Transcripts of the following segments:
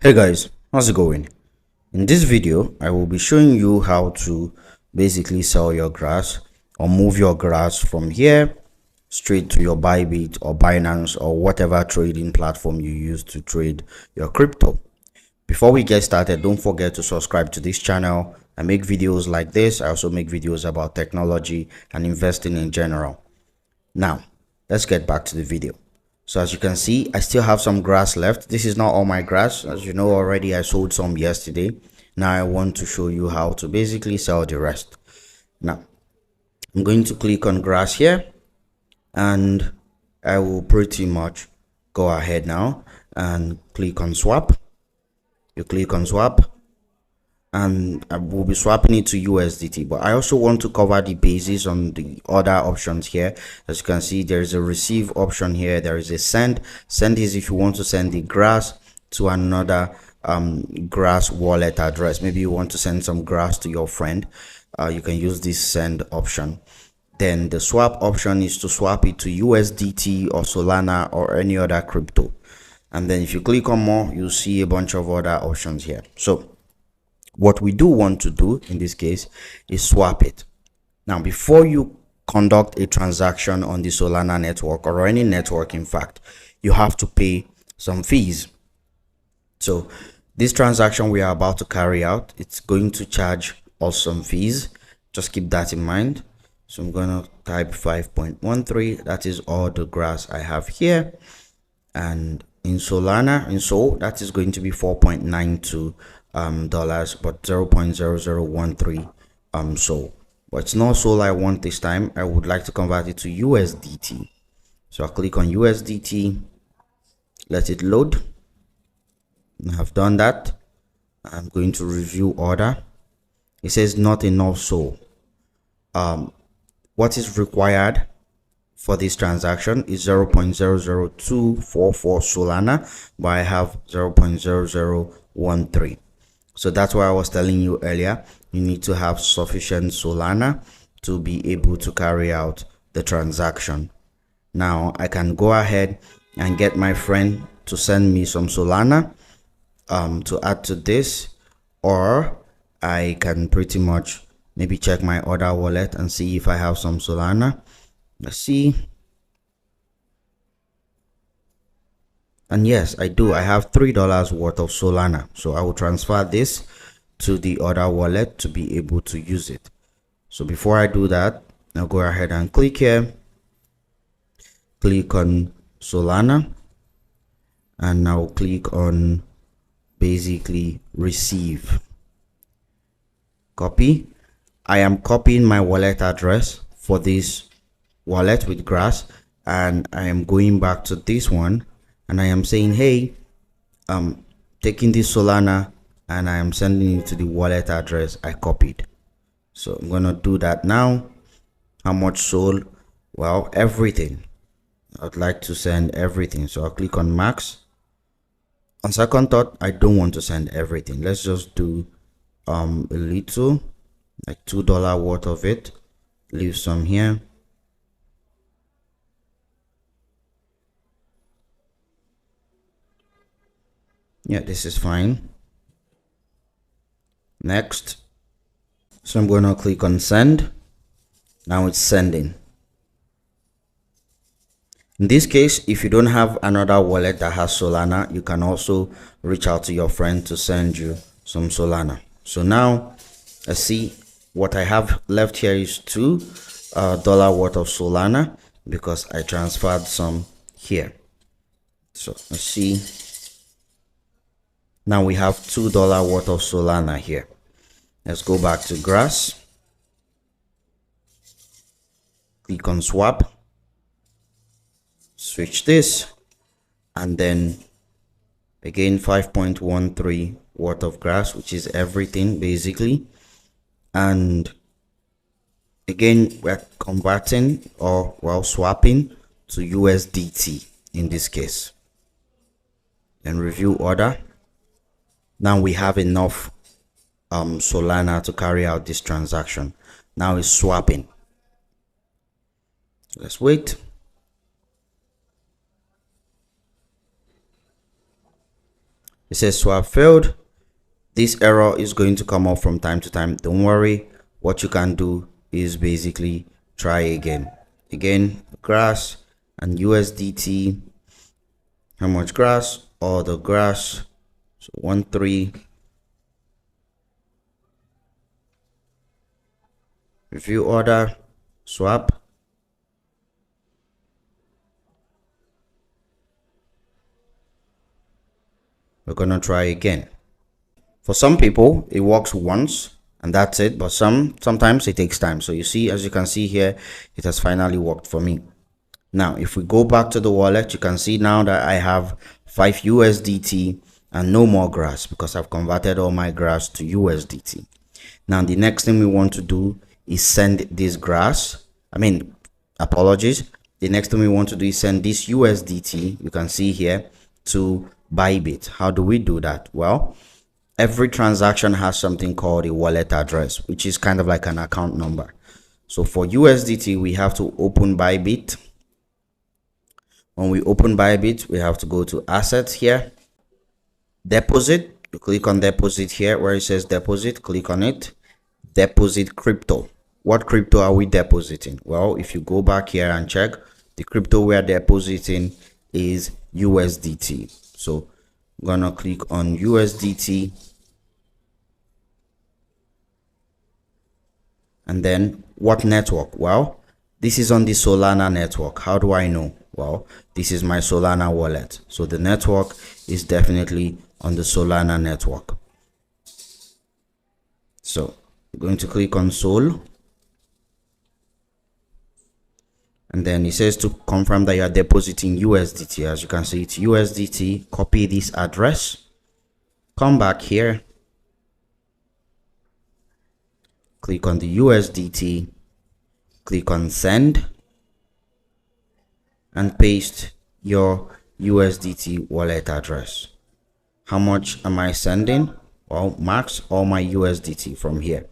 Hey guys, how's it going? In this video, I will be showing you how to basically sell your grass or move your grass from here straight to your Bybit or Binance or whatever trading platform you use to trade your crypto. Before we get started, don't forget to subscribe to this channel. I make videos like this. I also make videos about technology and investing in general. Now, let's get back to the video. So as you can see, I still have some grass left. This is not all my grass. As you know already, I sold some yesterday. Now I want to show you how to basically sell the rest. Now, I'm going to click on grass here and I will pretty much go ahead now and click on swap. You click on swap and I will be swapping it to USDT, but I also want to cover the basis on the other options here. As you can see, there is a receive option here. There is a send. Send is if you want to send the grass to another grass wallet address. Maybe you want to send some grass to your friend. You can use this send option. Then the swap option is to swap it to USDT or Solana or any other crypto. And then if you click on more, you'll see a bunch of other options here. So what we do want to do in this case is swap it. Now, before you conduct a transaction on the Solana network or any network, in fact, you have to pay some fees. So this transaction we are about to carry out, it's going to charge us some fees. Just keep that in mind. So I'm going to type 5.13. That is all the grass I have here. And in Solana, in Sol, that is going to be 4.92 dollars, but 0.0013 Sol. But it's not Sol I want this time. I would like to convert it to USDT. So I'll click on USDT, let it load. I have done that. I'm going to review order. It says not enough Sol. What is required for this transaction is 0.00244 Solana, but I have 0.0013. So that's why I was telling you earlier, you need to have sufficient Solana to be able to carry out the transaction. Now I can go ahead and get my friend to send me some Solana to add to this, or I can pretty much maybe check my other wallet and see if I have some Solana. Let's see. And yes, I do. I have $3 worth of Solana. So I will transfer this to the other wallet to be able to use it. So before I do that, I'll go ahead and click here. Click on Solana. And now click on basically receive. Copy. I am copying my wallet address for this wallet with grass. And I am going back to this one. And I am saying, hey, I'm taking this Solana and I am sending it to the wallet address I copied. So I'm going to do that now. How much Sol? Well, everything. I'd like to send everything. So I'll click on max. On second thought, I don't want to send everything. Let's just do a little, like $2 worth of it. Leave some here. Yeah, this is fine. Next. So I'm going to click on send. Now it's sending. In this case, if you don't have another wallet that has Solana, you can also reach out to your friend to send you some Solana. So now let's see, what I have left here is $2 worth of Solana because I transferred some here. So let's see. Now we have $2 worth of Solana here. Let's go back to grass. Click on swap. Switch this. And then again 5.13 worth of grass, which is everything basically. And again, we're converting or well swapping to USDT in this case. Then review order. Now we have enough Solana to carry out this transaction. Now it's swapping. Let's wait. It says swap failed. This error is going to come up from time to time. Don't worry. What you can do is basically try again. Grass and USDT. How much grass? All the grass. So 1.3. Review order. Swap. We're gonna try again. For some people, it works once and that's it, but sometimes it takes time. So you see, as you can see here, it has finally worked for me. Now, if we go back to the wallet, you can see now that I have 5 USDT and no more grass because I've converted all my grass to USDT. Now, the next thing we want to do is send this grass. Apologies. The next thing we want to do is send this USDT, you can see here, to Bybit. How do we do that? Well, every transaction has something called a wallet address, which is kind of like an account number. So for USDT, we have to open Bybit. When we open Bybit, we have to go to assets here, deposit. You click on deposit here where it says deposit, click on it, deposit crypto. What crypto are we depositing? Well, if you go back here and check, the crypto we are depositing is USDT. So I'm gonna click on USDT, and then what network? Well, this is on the Solana network. How do I know? Well, this is my Solana wallet, so the network is definitely on the Solana network. So I'm going to click on Sol, and then it says to confirm that you are depositing USDT. As you can see, it's USDT. Copy this address, come back here, click on the USDT, click on send, and paste your USDT wallet address. How much am I sending? Well, max all my USDT from here.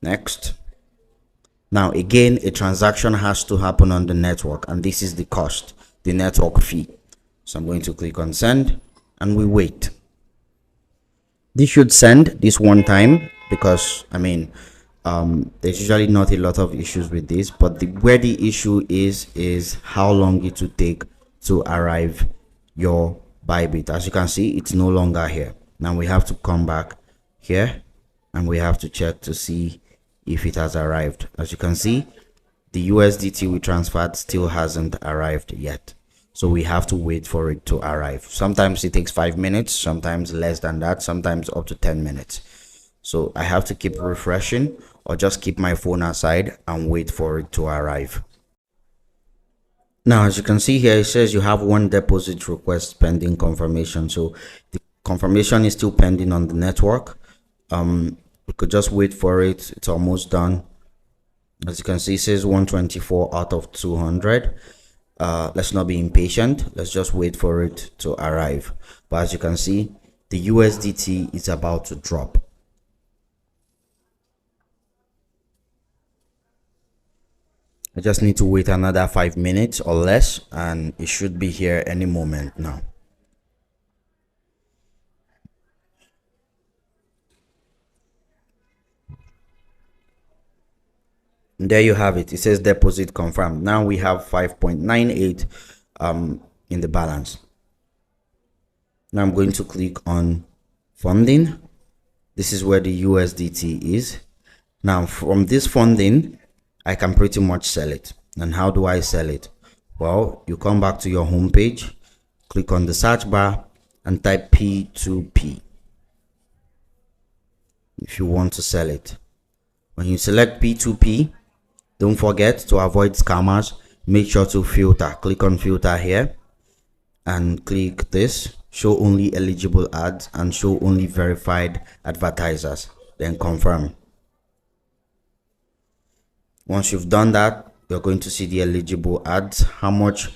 Next. Now again, a transaction has to happen on the network, and this is the cost, the network fee. So I'm going to click on send, and we wait. This should send this one time because there's usually not a lot of issues with this, but where the issue is how long it will take to arrive your Bybit. As you can see, it's no longer here. Now we have to come back here and we have to check to see if it has arrived. As you can see, the USDT we transferred still hasn't arrived yet, so we have to wait for it to arrive. Sometimes it takes 5 minutes, sometimes less than that, sometimes up to 10 minutes. So I have to keep refreshing or just keep my phone aside and wait for it to arrive. Now, as you can see here, it says you have one deposit request pending confirmation. So the confirmation is still pending on the network. We could just wait for it. It's almost done. As you can see, it says 124 out of 200. Let's not be impatient. Let's just wait for it to arrive. But as you can see, the USDT is about to drop. I just need to wait another 5 minutes or less, and it should be here any moment now. And there you have it. It says deposit confirmed. Now we have 5.98 in the balance. Now I'm going to click on funding. This is where the USDT is. Now from this funding, I can pretty much sell it. And how do I sell it? Well, you come back to your home page, click on the search bar and type P2P if you want to sell it. When you select P2P, don't forget to avoid scammers. Make sure to filter. Click on filter here and click this, show only eligible ads and show only verified advertisers, then confirm. Once you've done that, you're going to see the eligible ads. How much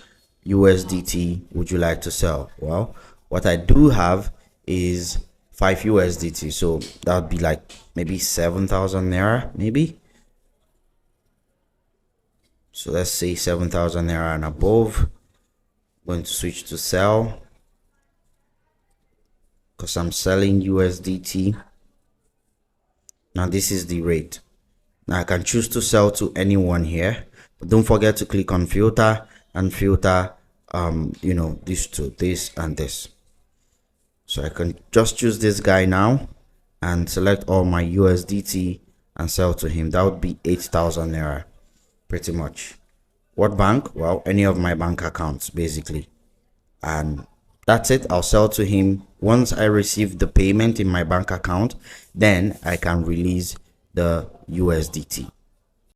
USDT would you like to sell? Well, what I do have is 5 USDT, so that would be like maybe 7,000 naira, maybe. So let's say 7,000 naira and above. I'm going to switch to sell, because I'm selling USDT. Now this is the rate. Now I can choose to sell to anyone here, but don't forget to click on filter and filter these two, this and this. So I can just choose this guy now and select all my USDT and sell to him. That would be 8,000 naira pretty much. What bank? Well, any of my bank accounts basically. And that's it. I'll sell to him. Once I receive the payment in my bank account, then I can release the USDT.